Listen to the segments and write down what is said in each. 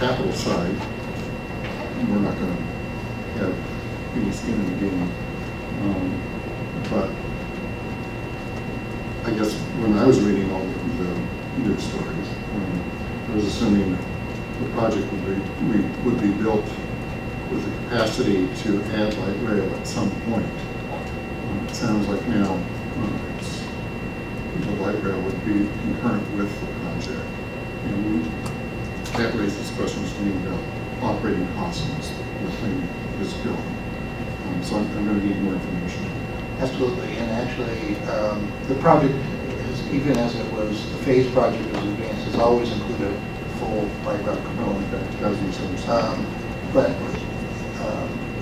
capital side, we're not going to have any skin in the game. But I guess when I was reading all of the news stories, I was assuming the project would be built with the capacity to add light rail at some point. It sounds like now the light rail would be concurrent with the project. And that raises questions to me about operating costs when the thing is built. So I'm going to need more information. Absolutely, and actually, the project, even as it was, the phase project as advanced, has always included a full light rail component. But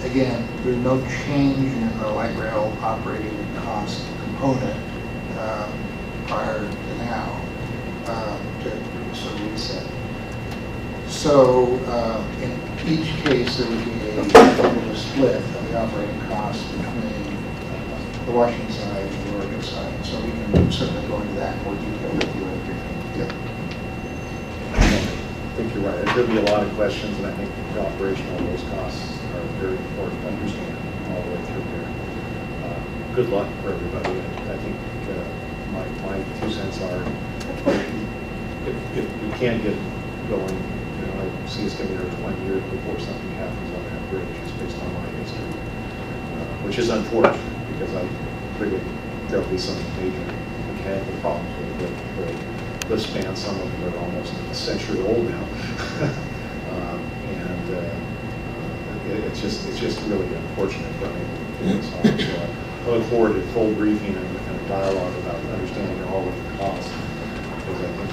again, there's no change in the light rail operating cost component prior to now to sort of reset. So in each case, there would be a split of the operating costs between the Washington side and the Oregon side. So we can certainly go into that in more detail with you in a briefing. Yeah. I think you're right. There'll be a lot of questions, and I think the operational of those costs are very important to understand all the way through there. Good luck for everybody. I think my 2 cents are, if we can't get going, I see us getting there 20 years before something happens on that bridge, just based on my history, which is unfortunate because I figured there'll be some major mechanical problems with the span. Some of them are almost a century old now, and it's just really unfortunate for me. So I look forward to full briefing and a dialogue about understanding all of the costs, because I think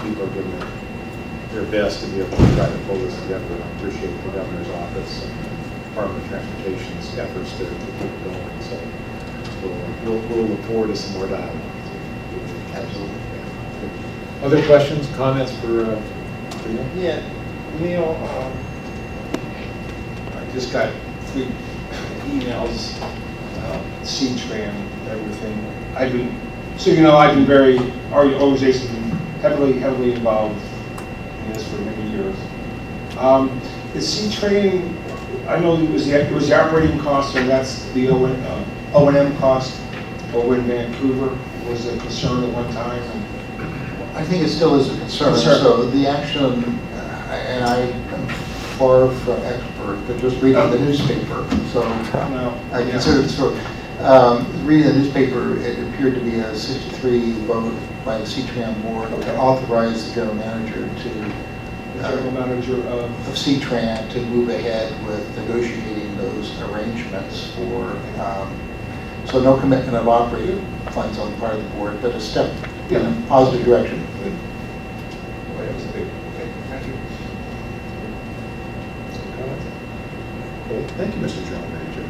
people are doing their best to be able to try to pull this together. And I appreciate the governor's office and the Department of Transportation's efforts to keep it going. So we'll look forward to some more dialogue. Absolutely. Other questions, comments for Neil? Yeah, Neil, I just got 3 emails, C-Tran, everything. I've been very, our organization's been heavily involved in this for many years. The C-Train, I know it was the operating cost, and that's the O&M cost over in Vancouver was a concern at one time. I think it still is a concern. So the action, and I am far from expert, but just reading the newspaper. So I consider it sort of, reading the newspaper, it appeared to be a 6-3 vote by the C-Tran board to authorize the general manager of C-Tran to move ahead with negotiating those arrangements for, so no commitment of operating funds on the part of the board, but a step in a positive direction. Well, that was a big thing. Thank you. Okay, thank you, Mr. General Manager.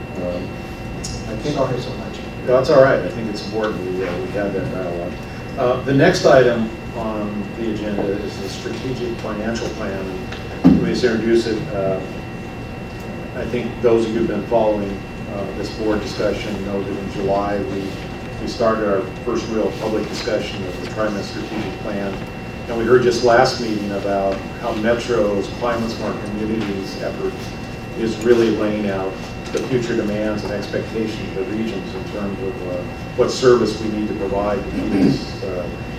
I think Sorry so much. that's all right. I think it's important we have that dialogue. The next item on the agenda is the strategic financial plan. Let me just introduce it. I think those of you who've been following this board discussion know that in July we started our first real public discussion of the trimet strategic plan. And we heard just last meeting about how Metro's Climate Smart Communities effort is really laying out the future demands and expectations of the regions in terms of what service we need to provide to keep this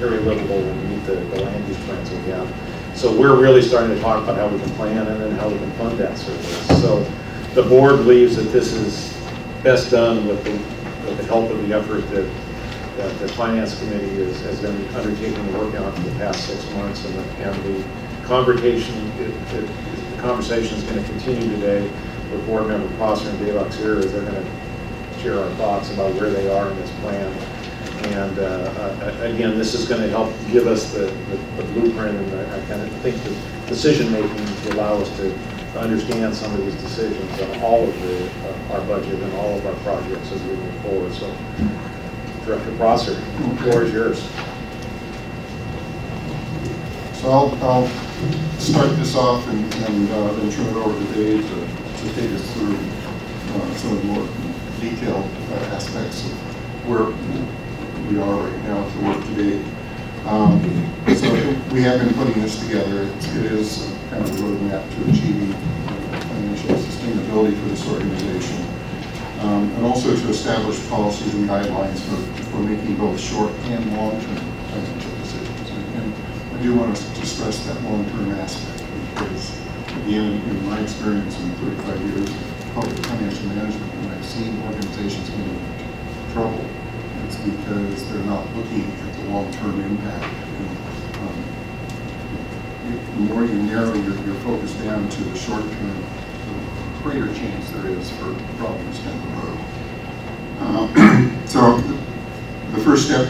area livable and meet the land use plans that we have. So we're really starting to talk about how we can plan and then how we can fund that service. So the board believes that this is best done with the help of the effort that the Finance Committee has been undertaking to work on for the past 6 months, and the conversation is going to continue today with Board Member Prosser and Dave Auxerre as they're going to share our thoughts about where they are in this plan. And again, this is going to help give us the blueprint and I kind of think the decision making to allow us to understand some of these decisions on all of our budget and all of our projects as we move forward. So, Director Prosser, the floor is yours. So I'll start this off and then turn it over to Dave to take us through some of the more detailed aspects of where we are right now with the work today. So we have been putting this together. It is kind of roadmap to achieving financial sustainability for this organization. And also to establish policies and guidelines for making both short and long-term financial decisions. And I do want to stress that long-term aspect because, again, in my experience in 35 years of public financial management, when I've seen organizations get into trouble, it's because they're not looking at the long-term impact. The more you narrow your focus down to the short term, the greater chance there is for problems down the road. So the first step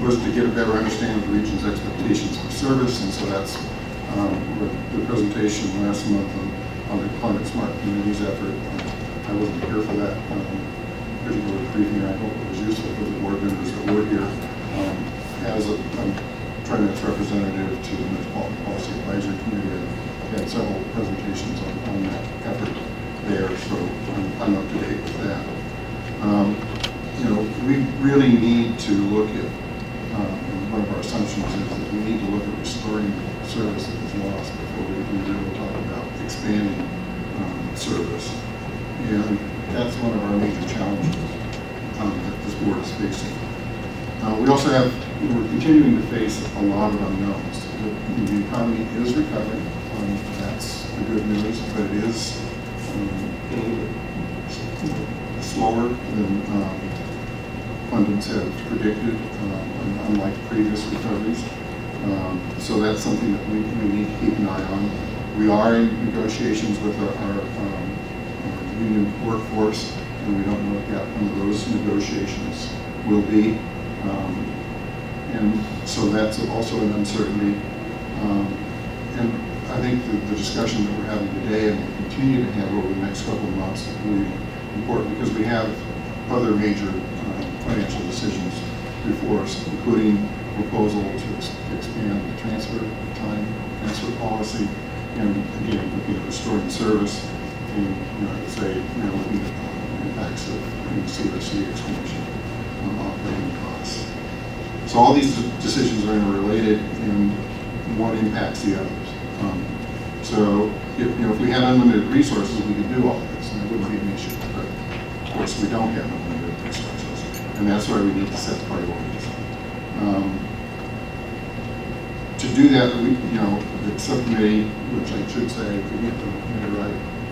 was to get a better understanding of the region's expectations for service, and so that's the presentation last month on the Climate Smart Communities effort. I wasn't here for that particular briefing. I hope it was useful for the board members that were here. As a trimet's representative to the Metropolitan Policy Advisory Committee, I had several presentations on that effort there, so I'm up to date with that. We really need to look at, and one of our assumptions is that we need to look at restoring service that is lost before we really talk about expanding service. And that's one of our major challenges that this board is facing. We're continuing to face a lot of unknowns. The economy is recovering. That's the good news, but it is a little bit slower than pundits have predicted, unlike previous recoveries. So that's something that we need to keep an eye on. We are in negotiations with our union workforce, and we don't know what the outcome of those negotiations will be. And so that's also an uncertainty. And I think the discussion that we're having today and will continue to have over the next couple of months is really important because we have other major financial decisions before us, including proposal to expand the transfer policy, and again, looking at restoring service, and I'd say looking at the impacts of CRC expansion on operating costs. So all these decisions are interrelated, and one impacts the others. So if we had unlimited resources, we could do all this, and it wouldn't be an issue. But of course, we don't have unlimited resources, and that's why we need to set priorities. To do that, the subcommittee, which I should say,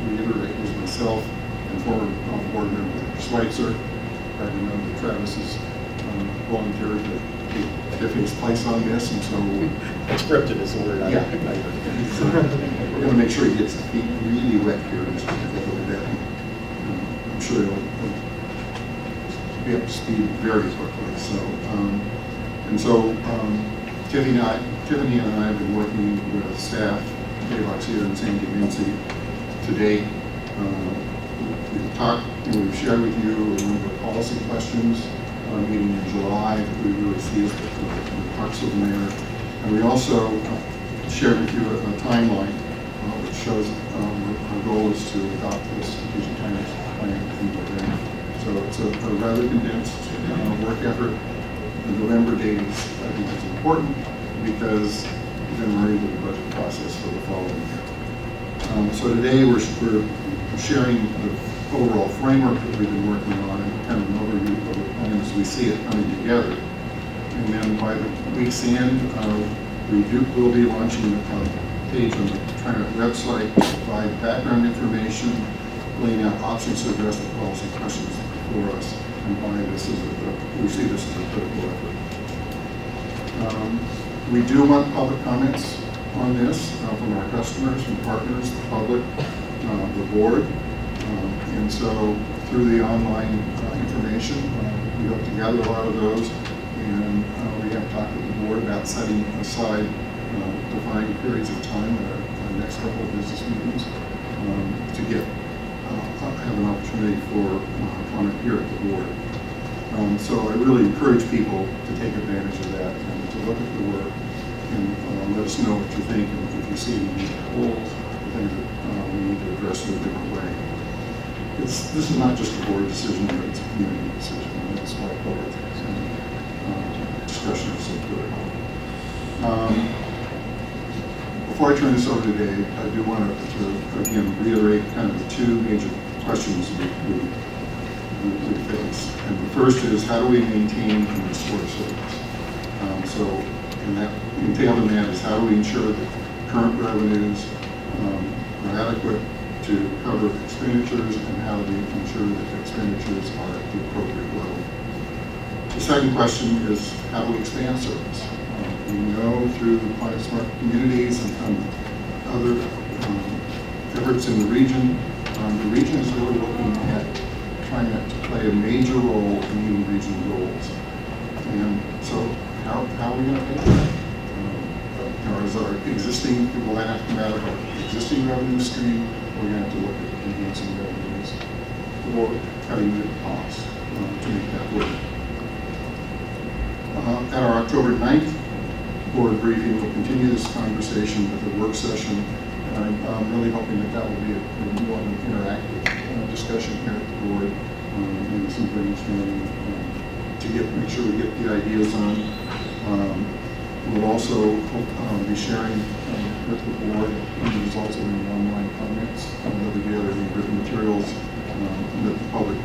reiterate, was myself and former board member Schweitzer. I remember Travis has volunteered to take Tiffany's place on this, and so Scripted is the word. yeah, we're going to make sure he gets his feet really wet here in this particular day. I'm sure he'll be up to speed very quickly. So, Tiffany and I have been working with staff, Dave Oxier and Sandy Mincy, to date. We've talked and we've shared with you a number of policy questions on a meeting in July that we received the crux of the matter. And we also shared with you a timeline which shows our goal is to adopt this strategic finance plan in November. So it's a rather condensed work effort. The November date I think is important because then we're into the budget process for the following year. So today we're sharing the overall framework that we've been working on and kind of an overview of the plan as we see it coming together. And then by the week's end, we'll be launching a page on the trimet website to provide background information, laying out options to address the policy questions before us, and why we see this as a critical effort. We do want public comments on this from our customers and partners, the public, the board. And so through the online information, we hope to gather a lot of those. And we have talked with the board about setting aside defined periods of time at our next couple of business meetings to have an opportunity for comment here at the board. So I really encourage people to take advantage of that and to look at the work and let us know what you think, and if you see any holes, things that we need to address in a different way. This is not just a board decision, but it's a community decision, and that's why public discussion is so critical. before I turn this over to Dave, I do want to again reiterate kind of the two major questions we face. And the first is, how do we maintain and restore service? So, and that entailed in that is, how do we ensure that current revenues are adequate to cover expenditures, and how do we ensure that the expenditures are at the appropriate level? The second question is, how do we expand service? We know through Climate Smart Communities and other efforts in the region is really looking at trying to play a major role in meeting regional goals. And so how are we going to pay for that? Is our existing, will that have to come out of our existing revenue stream, or we're going to have to look at enhancing revenues, or cutting the costs to make that work? At our October 9th board briefing, we'll continue this conversation with a work session, and I'm really hoping that will be a more interactive discussion here at the board, maybe some brainstorming to make sure we get the ideas on. We'll also be sharing with the board the results of any online comments that we gather, any written materials that the public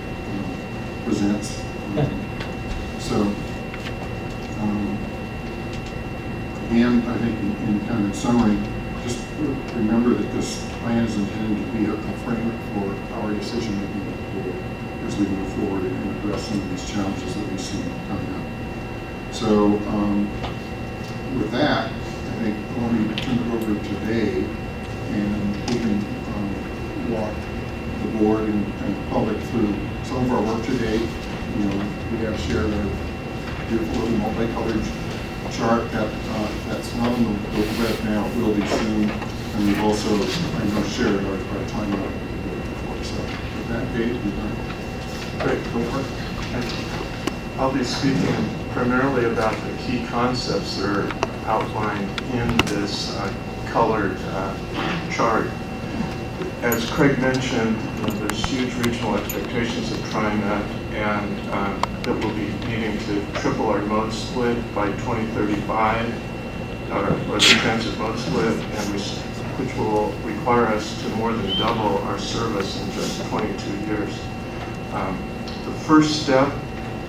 presents. Again, I think in kind of summary, just remember that this plan is intended to be a framework for our decision-making at the board as we move forward and address some of these challenges that we see coming up. So with that, I think let me turn it over to Dave, and he can walk the board and the public through some of our work to date. We have shared a beautiful little multicolored chart that's not on the web now, it will be soon, and we've also, I know, shared our timeline with the board before. So with that, Dave, you're done. Great, go for it. I'll be speaking primarily about the key concepts that are outlined in this colored chart. As Craig mentioned, there's huge regional expectations of TriMet, and that we'll be needing to triple our mode split by 2035, or the transit mode split, and which will require us to more than double our service in just 22 years. The first step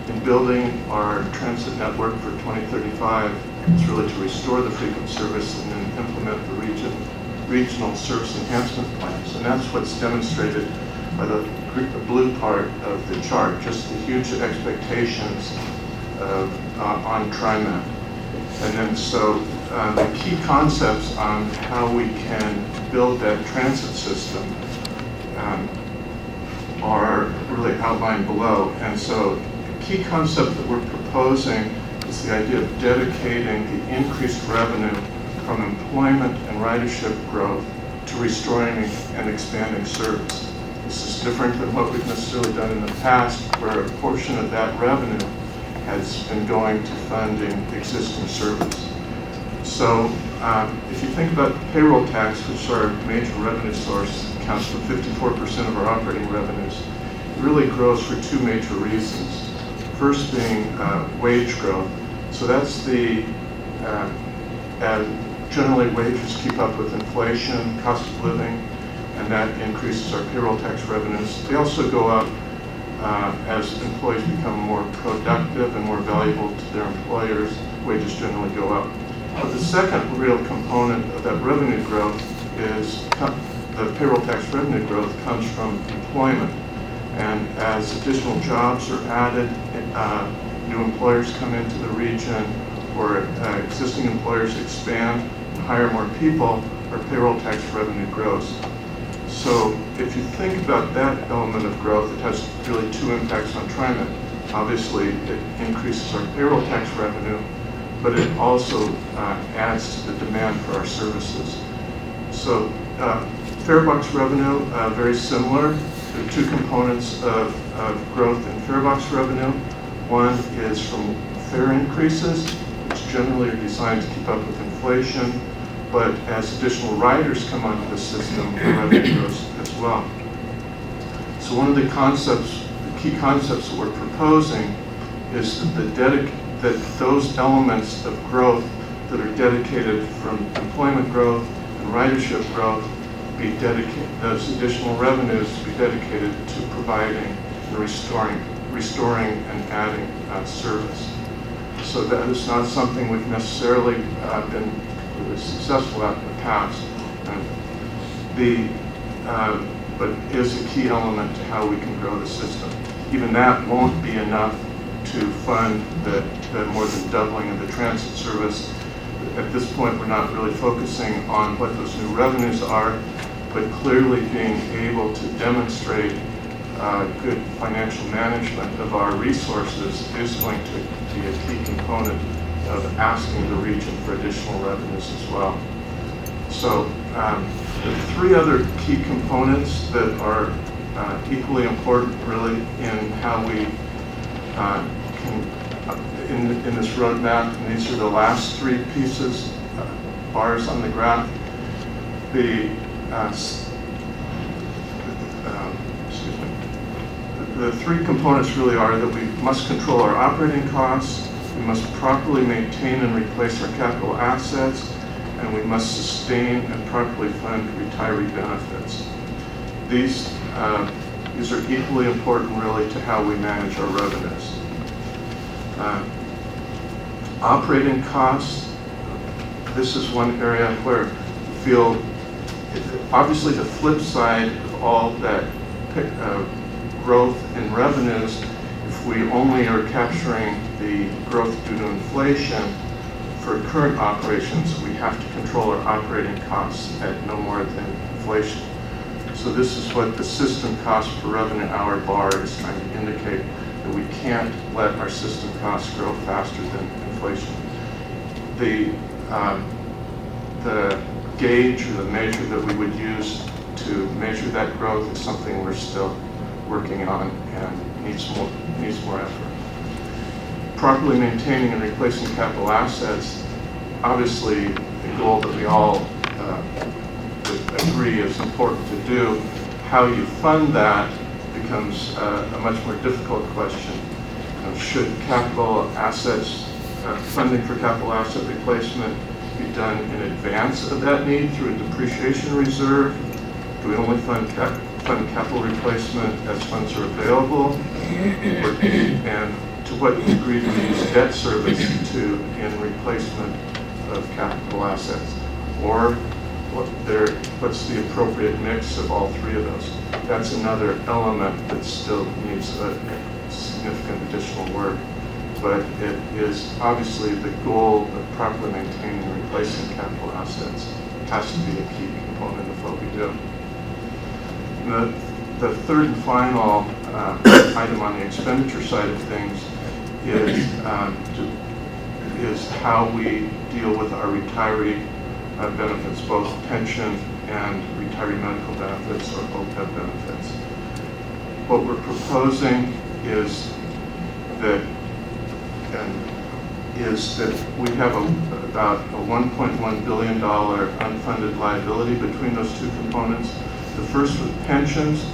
in building our transit network for 2035 is really to restore the frequent service and then implement the regional service enhancement plans. And that's what's demonstrated by the blue part of the chart, just the huge expectations on TriMet. And then so the key concepts on how we can build that transit system are really outlined below. And so the key concept that we're proposing is the idea of dedicating the increased revenue from employment and ridership growth to restoring and expanding service. This is different than what we've necessarily done in the past, where a portion of that revenue has been going to funding existing service. So if you think about payroll tax, which is our major revenue source, accounts for 54% of our operating revenues, it really grows for two major reasons. First being wage growth. So that's generally wages keep up with inflation, cost of living, and that increases our payroll tax revenues. They also go up as employees become more productive and more valuable to their employers. Wages generally go up. But the second real component of that revenue growth is the payroll tax revenue growth comes from employment. And as additional jobs are added, new employers come into the region, or existing employers expand and hire more people, our payroll tax revenue grows. So if you think about that element of growth, it has really two impacts on TriMet. Obviously, it increases our payroll tax revenue, but it also adds to the demand for our services. So farebox revenue, very similar. There are two components of growth in farebox revenue. One is from fare increases, which generally are designed to keep up with inflation, but as additional riders come onto the system, the revenue grows as well. So one of the key concepts that we're proposing is that those elements of growth that are dedicated from employment growth and ridership growth be dedicated, those additional revenues to be dedicated to providing and restoring and adding service. So that is not something we've necessarily been really successful at in the past. But is a key element to how we can grow the system. Even that won't be enough to fund the more than doubling of the transit service. At this point, we're not really focusing on what those new revenues are, but clearly being able to demonstrate good financial management of our resources is going to be a key component of asking the region for additional revenues as well. So the three other key components that are equally important really in how we can, in this roadmap, and these are the last three pieces, bars on the graph. The three components really are that we must control our operating costs, we must properly maintain and replace our capital assets, and we must sustain and properly fund retiree benefits. These are equally important really to how we manage our revenues. Operating costs, this is one area where we feel, obviously the flip side of all that growth in revenues, if we only are capturing the growth due to inflation, for current operations, we have to control our operating costs at no more than inflation. So this is what the system cost per revenue hour bar is trying to indicate, that we can't let our system costs grow faster than inflation. The gauge or the measure that we would use to measure that growth is something we're still working on and needs more effort. Properly maintaining and replacing capital assets, obviously a goal that we all agree is important to do. How you fund that becomes a much more difficult question. Should capital assets, funding for capital asset replacement be done in advance of that need through a depreciation reserve? Do we only fund capital replacement as funds are available? And to what degree do we use debt service in replacement of capital assets? Or what's the appropriate mix of all three of those? That's another element that still needs a significant additional work. But it is obviously the goal of properly maintaining and replacing capital assets has to be a key component of what we do. The third and final item on the expenditure side of things is how we deal with our retiree benefits, both pension and retiree medical benefits or OPEB benefits. What we're proposing is that we have about a $1.1 billion unfunded liability between those two components. The first with pensions,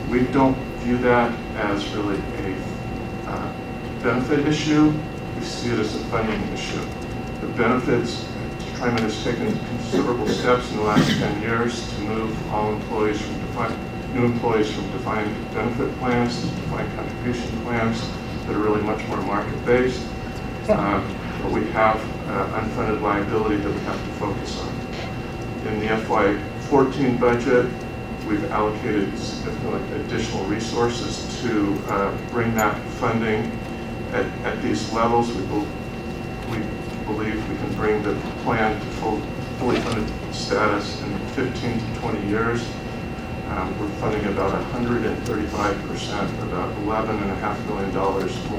we don't view that as really a benefit issue. We see it as a funding issue. The benefits, trimet has taken considerable steps in the last 10 years to move all employees from new employees from defined benefit plans to defined contribution plans that are really much more market-based. But we have unfunded liability that we have to focus on. In the FY14 budget, we've allocated significant additional resources to bring that funding at these levels. We believe we can bring the plan to fully funded status in 15 to 20 years. We're funding about 135%, about $11.5 million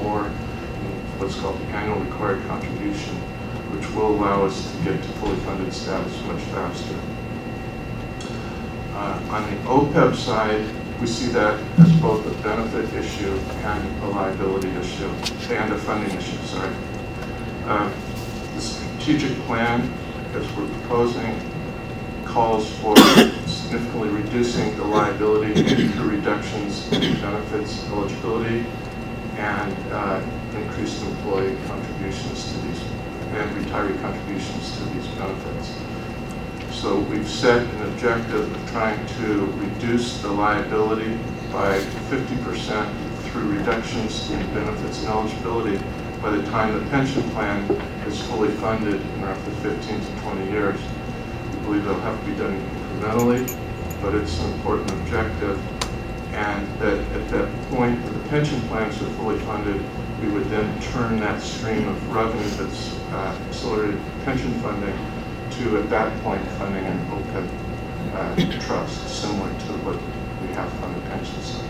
more in what's called the annual required contribution, which will allow us to get to fully funded status much faster. On the OPEB side, we see that as both a benefit issue and a liability issue, and a funding issue, sorry. The strategic plan, as we're proposing, calls for significantly reducing the liability through reductions in benefits eligibility and increased employee contributions to these, and retiree contributions to these benefits. So we've set an objective of trying to reduce the liability by 50% through reductions in benefits and eligibility by the time the pension plan is fully funded in roughly 15 to 20 years. We believe that'll have to be done incrementally, but it's an important objective. And that at that point, when the pension plans are fully funded, we would then turn that stream of revenue that's accelerated pension funding to, at that point, funding an OPEB trust, similar to what we have funded pensions.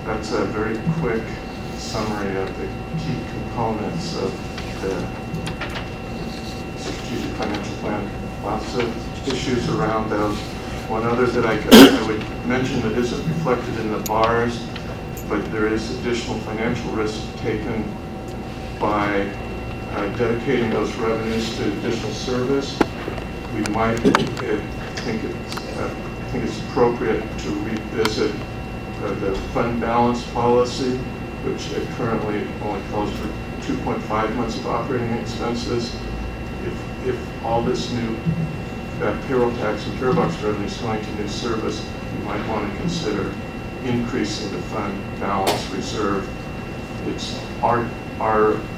That's a very quick summary of the key components of the strategic financial plan. Lots of issues around those. One other that I would mention that isn't reflected in the bars, but there is additional financial risk taken by dedicating those revenues to additional service. We might think it's appropriate to revisit the fund balance policy, which currently only calls for 2.5 months of operating expenses. If all this new payroll tax and fare box revenue is going to new service, you might want to consider increasing the fund balance reserve. It's our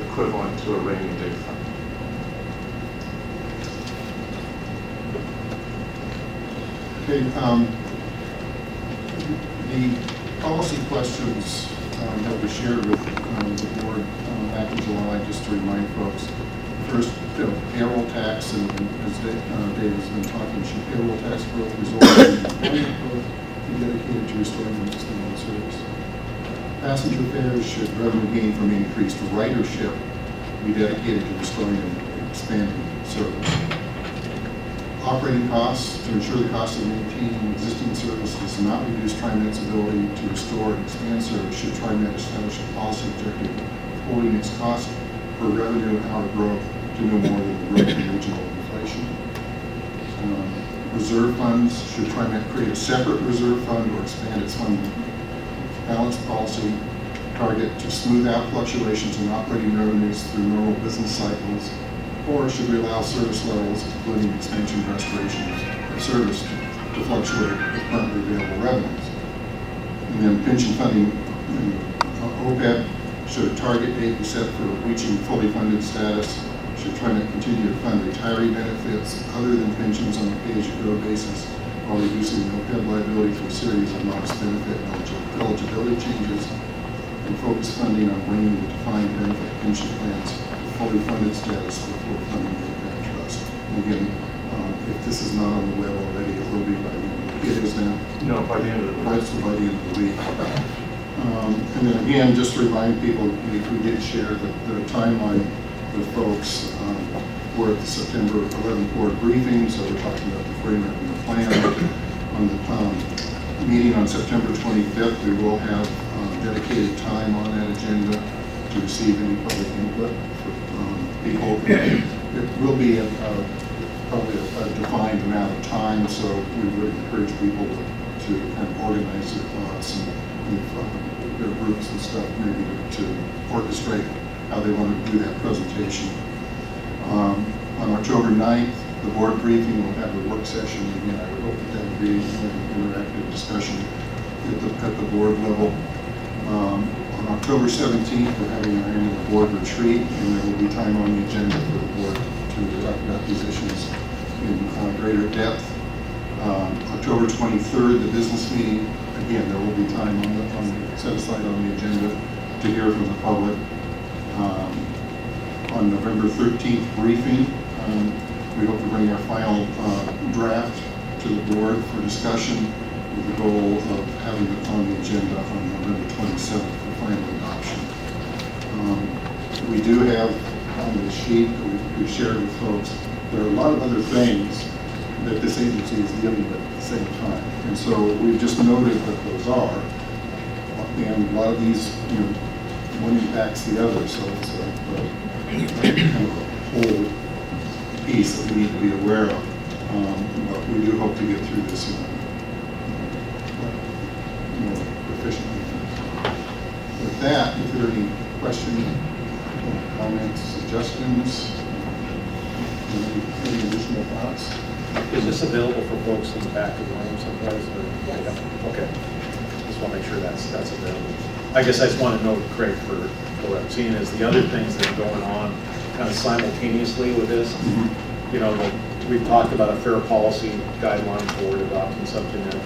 equivalent to a rainy day fund. Okay, the policy questions that we shared with the board back in July, just to remind folks. First, payroll tax, and as David's been talking, should payroll tax growth result in employment growth be dedicated to restoring the external service? Passenger fares, should revenue gain from increased ridership be dedicated to restoring and expanding service? Operating costs, to ensure the cost of maintaining existing service does not reduce TriMet's ability to restore and expand service, should TriMet establish a policy objective of holding its cost per revenue hour growth to no more than the growth in regional inflation. Reserve funds, should TriMet create a separate reserve fund or expand its fund balance policy target to smooth out fluctuations in operating revenues through normal business cycles, or should we allow service levels, including expansion and restoration of service, to fluctuate with currently available revenues? And then pension funding, OPEB, should a target date be set for reaching fully funded status? Should TriMet continue to fund retiree benefits other than pensions on a pay-as-you-go basis while reducing the OPEB liability through a series of modest benefit and eligibility changes, and focus funding on bringing the defined benefit pension plans to fully funded status before funding the OPEB trust? And again, if this is not on the web already, it will be by the end of the week. It is now? No, by the end of the week. Right, so by the end of the week. And then again, just to remind people, we did share the timeline with folks. We're at the September 11th board briefing, so we're talking about the framework and the plan. On the meeting on September 25th, we will have dedicated time on that agenda to receive any public input from people. It will be probably a defined amount of time, so we would encourage people to kind of organize their thoughts and their groups and stuff, maybe to orchestrate how they want to do that presentation. On October 9th, the board briefing will have a work session. Again, I would hope that would be an interactive discussion at the board level. On October 17th, we're having our annual board retreat, and there will be time on the agenda for the board to talk about these issues in greater depth. October 23rd, the business meeting. Again, there will be time set aside on the agenda to hear from the public. On November 13th briefing, we hope to bring our final draft to the board for discussion with the goal of having it on the agenda on November 27th for final adoption. We do have on the sheet that we've shared with folks, there are a lot of other things that this agency is dealing with at the same time. And so we've just noted what those are. And a lot of these, one impacts the other, so it's kind of a whole piece that we need to be aware of. But we do hope to get through this more efficiently. With that, if there are any questions, comments, suggestions, Any additional thoughts? Is this available for folks in the back of the room someplace? Or? Yes. Yeah. Okay. Just want to make sure that's available. I guess I just want to note, Craig, for what I'm seeing is the other things that are going on kind of simultaneously with this. You know, we've talked about a fair policy guideline for adopting something that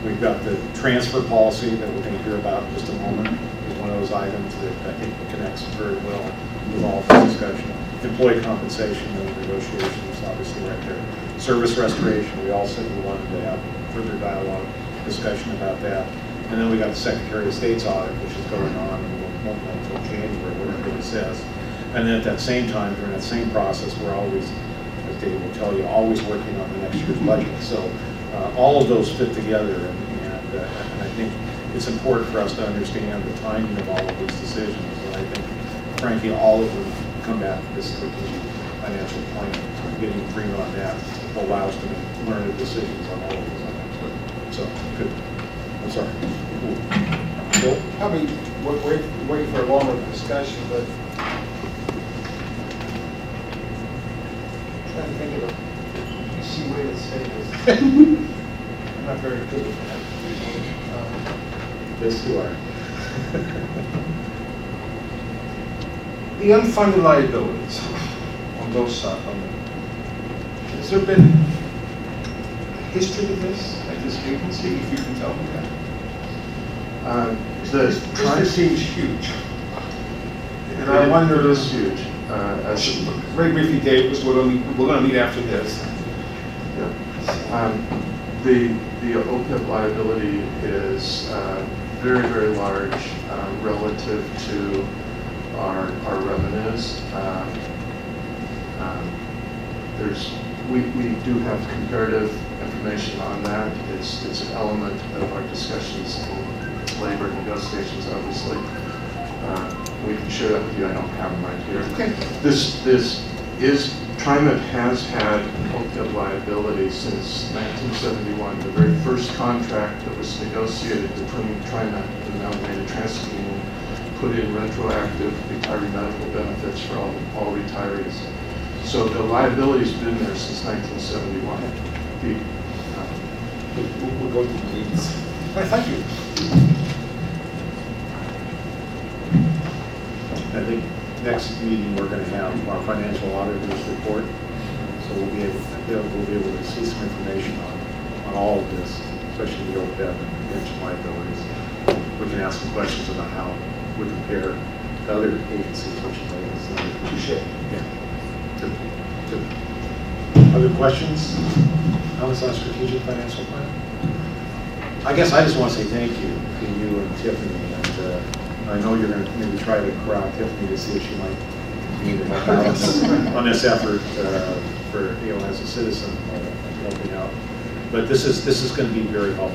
we've got the transfer policy that we're going to hear about in just a moment. Is one of those items that I think connects very well with all of this discussion. Employee compensation and negotiations, obviously right there. Service restoration, we all said we wanted to have further dialogue, discussion about that. And then we got the Secretary of State's audit, which is going on, and we won't know until January, whatever it says. And then at that same time, during that same process, we're always, as Dave will tell you, always working on the next year's budget. So all of those fit together, and I think it's important for us to understand the timing of all of these decisions. And I think, frankly, all of them come back to this strategic financial plan. Getting agreement on that will allow us to make learned decisions on all of these items. So, good. I'm sorry. Bill? Probably wait for a longer discussion, but trying to think of a easy way to say this. I'm not very good with that. Yes, you are. The unfunded liabilities on both sides. Has there been a history of this at this agency, if you can tell me that? This seems huge. And I wonder, It is huge. very briefly, Dave, because we're going to meet after this. The OPEB liability is very, very large relative to our revenues. We do have comparative information on that. It's an element of our discussions in labor negotiations, obviously. We can share that with you. I don't have them right here. Okay. This is, TriMet has had OPEB liability since 1971. The very first contract that was negotiated between TriMet and the Amalgamated Transit Union put in retroactive retiree medical benefits for all retirees. So the liability's been there since 1971. We'll go to the meetings. Thank you. I think next meeting we're going to have our financial auditor's report, so we'll be able to see some information on all of this, especially the OPEB and pension liabilities. We can ask some questions about how we compare to other agencies, which is Appreciate it. yeah. Good. Good. Other questions on this strategic financial plan? I guess I just want to say thank you to you and Tiffany, and I know you're going to maybe try to corral Tiffany to see if she might need to help out on this effort for, as a citizen, helping out. But this is going to be very helpful